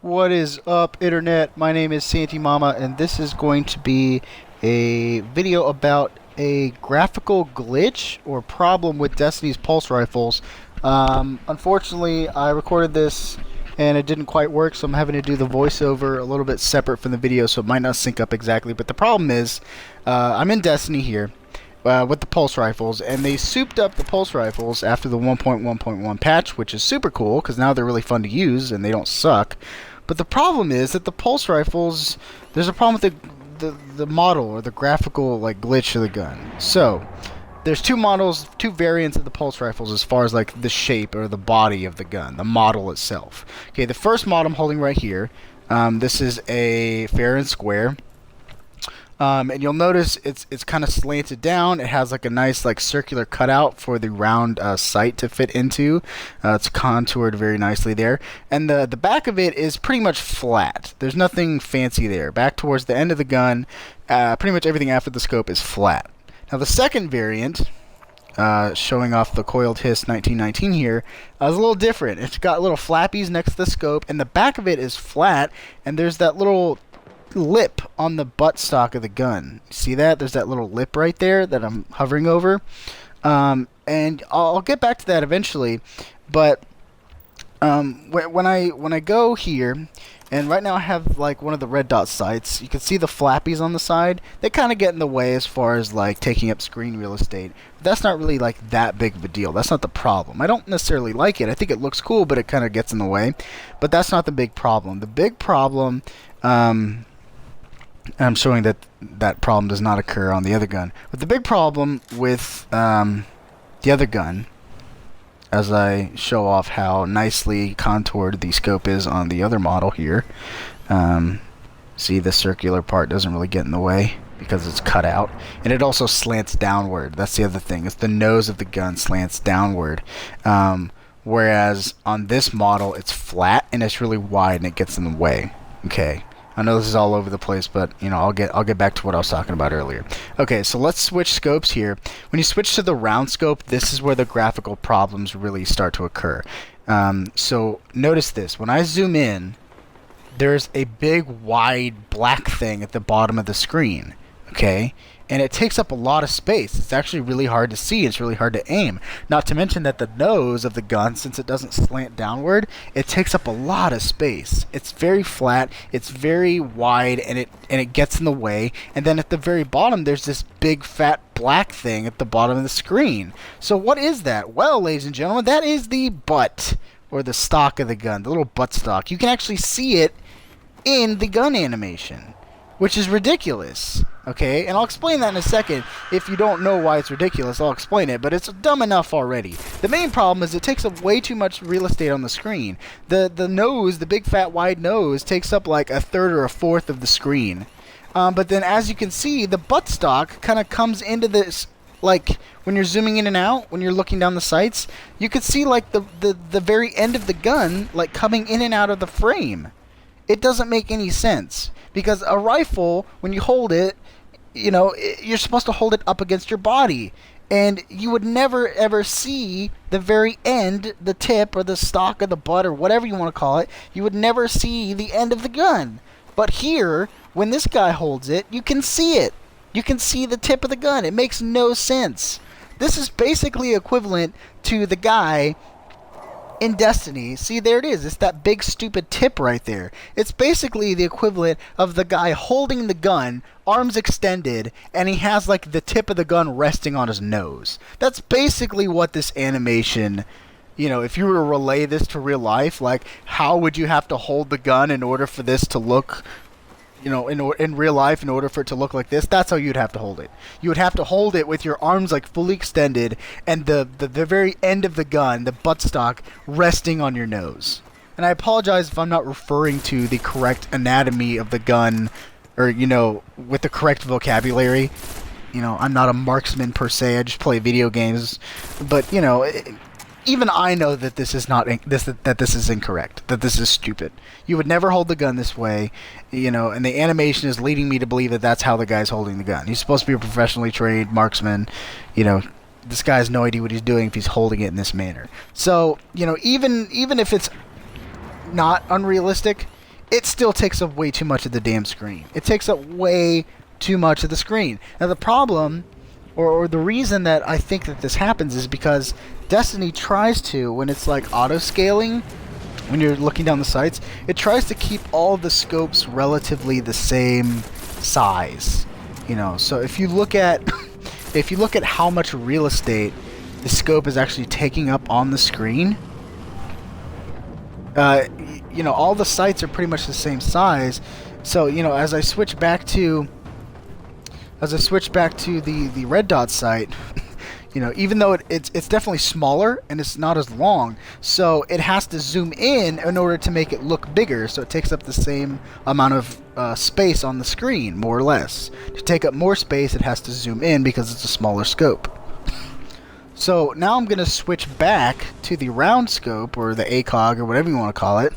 What is up, Internet? My name is SantiMama, and this is going to be a video about a graphical glitch or problem with Destiny's pulse rifles. Unfortunately, I recorded this and it didn't quite work, so I'm having to do the voiceover a little bit separate from the video, so it might not sync up exactly. But the problem is, I'm in Destiny here. With the pulse rifles, and they souped up the pulse rifles after the 1.1.1 patch, which is super cool because now they're really fun to use and they don't suck. But the problem is that the pulse rifles, there's a problem with the model or the graphical like glitch of the gun. So there's two models, two variants of the pulse rifles as far as like the shape or the body of the gun, the model itself. Okay, the first model I'm holding right here, this is a fair and square. And you'll notice it's kind of slanted down. It has like a nice like circular cutout for the round sight to fit into. It's contoured very nicely there. And the back of it is pretty much flat. There's nothing fancy there. Back towards the end of the gun, pretty much everything after the scope is flat. Now the second variant, showing off the coiled hiss 1919 here, is a little different. It's got little flappies next to the scope, and the back of it is flat, and there's that little lip on the buttstock of the gun. See that? There's that little lip right there that I'm hovering over. And I'll get back to that eventually. But when I go here, and right now I have like one of the red dot sights, you can see the flappies on the side. They kind of get in the way as far as like taking up screen real estate. But that's not really like that big of a deal. That's not the problem. I don't necessarily like it. I think it looks cool, but it kind of gets in the way. But that's not the big problem. The big problem, I'm showing that that problem does not occur on the other gun. But the big problem with the other gun, as I show off how nicely contoured the scope is on the other model here, see the circular part doesn't really get in the way because it's cut out. And it also slants downward. That's the other thing. It's the nose of the gun slants downward. Whereas on this model, it's flat and it's really wide and it gets in the way. Okay. I know this is all over the place, but you know, I'll get back to what I was talking about earlier. Okay, so let's switch scopes here. When you switch to the round scope, this is where the graphical problems really start to occur. So notice this. When I zoom in, there's a big wide black thing at the bottom of the screen. Okay, and it takes up a lot of space. It's actually really hard to see. It's really hard to aim. Not to mention that the nose of the gun, since it doesn't slant downward, it takes up a lot of space. It's very flat, it's very wide, and it gets in the way. And then at the very bottom, there's this big fat black thing at the bottom of the screen. So what is that? Well, ladies and gentlemen, that is the butt, or the stock of the gun, the little butt stock. You can actually see it in the gun animation, which is ridiculous. Okay, and I'll explain that in a second. If you don't know why it's ridiculous, I'll explain it, but it's dumb enough already. The main problem is it takes up way too much real estate on the screen. The nose, the big fat wide nose, takes up like a third or a fourth of the screen. But then as you can see, the buttstock kind of comes into this, like when you're zooming in and out, when you're looking down the sights, you could see like the very end of the gun like coming in and out of the frame. It doesn't make any sense. Because a rifle, when you hold it, you know, you're supposed to hold it up against your body. And you would never ever see the very end, the tip or the stock or the butt or whatever you want to call it. You would never see the end of the gun. But here, when this guy holds it, you can see it. You can see the tip of the gun. It makes no sense. This is basically equivalent to the guy in Destiny. See, there it is. It's that big stupid tip right there. It's basically the equivalent of the guy holding the gun, arms extended, and he has like the tip of the gun resting on his nose. That's basically what this animation, you know, if you were to relay this to real life, like how would you have to hold the gun in order for this to look, you know, in real life, in order for it to look like this? That's how you'd have to hold it. You would have to hold it with your arms like fully extended and the very end of the gun, the buttstock, resting on your nose. And I apologize if I'm not referring to the correct anatomy of the gun, or, you know, with the correct vocabulary. You know, I'm not a marksman per se. I just play video games. But, you know, even I know that this is not that this is incorrect, that this is stupid. You would never hold the gun this way, you know, and the animation is leading me to believe that that's how the guy's holding the gun. He's supposed to be a professionally trained marksman. You know, this guy has no idea what he's doing if he's holding it in this manner. So, you know, even if it's not unrealistic, it still takes up way too much of the damn screen. It takes up way too much of the screen. Now the problem, or the reason that I think that this happens is because Destiny tries to, when it's like auto-scaling, when you're looking down the sights, it tries to keep all the scopes relatively the same size. You know, so if you look at how much real estate the scope is actually taking up on the screen, you know, all the sights are pretty much the same size. So, you know, as I switch back to the red dot sight, you know, even though it's definitely smaller and it's not as long, so it has to zoom in order to make it look bigger, so it takes up the same amount of space on the screen, more or less. To take up more space, it has to zoom in because it's a smaller scope. So now I'm going to switch back to the round scope, or the ACOG, or whatever you want to call it.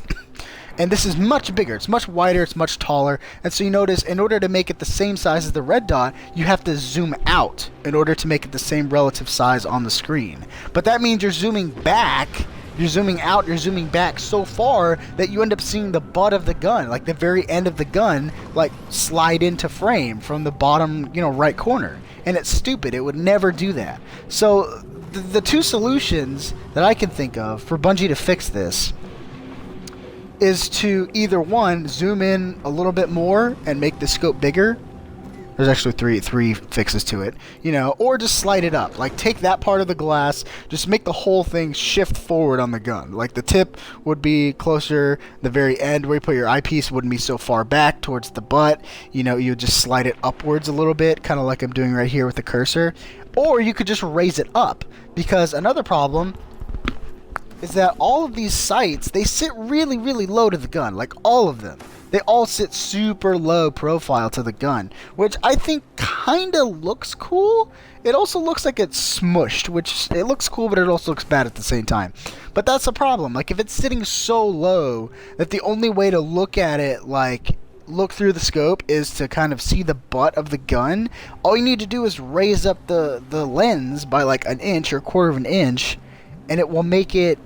And this is much bigger, it's much wider, it's much taller, and so you notice in order to make it the same size as the red dot, you have to zoom out in order to make it the same relative size on the screen. But that means you're zooming back, you're zooming out, you're zooming back so far that you end up seeing the butt of the gun, like the very end of the gun, like slide into frame from the bottom, you know, right corner. And it's stupid, it would never do that. So the two solutions that I can think of for Bungie to fix this is to either, one, zoom in a little bit more and make the scope bigger. There's actually three fixes to it, you know, or just slide it up. Like, take that part of the glass, just make the whole thing shift forward on the gun. Like, the tip would be closer, the very end where you put your eyepiece wouldn't be so far back towards the butt. You know, you would just slide it upwards a little bit, kind of like I'm doing right here with the cursor. Or you could just raise it up, because another problem is that all of these sights, they sit really, really low to the gun, like all of them. They all sit super low profile to the gun, which I think kind of looks cool. It also looks like it's smushed, which it looks cool, but it also looks bad at the same time. But that's the problem. Like, if it's sitting so low that the only way to look at it, like, look through the scope is to kind of see the butt of the gun, all you need to do is raise up the lens by like an inch or a quarter of an inch, and it will make it,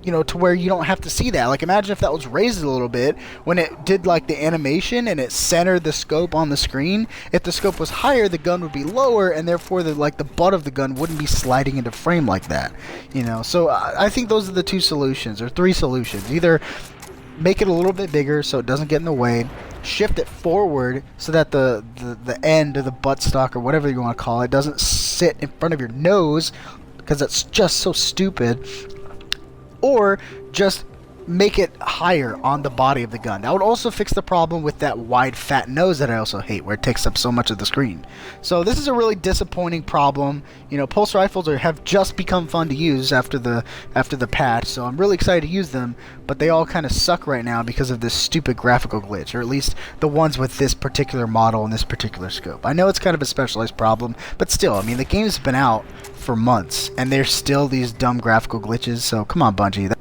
you know, to where you don't have to see that. Like, imagine if that was raised a little bit when it did like the animation and it centered the scope on the screen. If the scope was higher, the gun would be lower, and therefore the butt of the gun wouldn't be sliding into frame like that, you know. So I think those are the two solutions, or three solutions. Either make it a little bit bigger so it doesn't get in the way, shift it forward so that the end of the buttstock, or whatever you want to call it, doesn't sit in front of your nose, because that's just so stupid. Or just make it higher on the body of the gun. That would also fix the problem with that wide fat nose that I also hate, where it takes up so much of the screen. So this is a really disappointing problem. You know, pulse rifles have just become fun to use after the patch, so I'm really excited to use them, but they all kind of suck right now because of this stupid graphical glitch, or at least the ones with this particular model and this particular scope. I know it's kind of a specialized problem, but still, I mean, the game's been out for months and there's still these dumb graphical glitches, so come on, Bungie.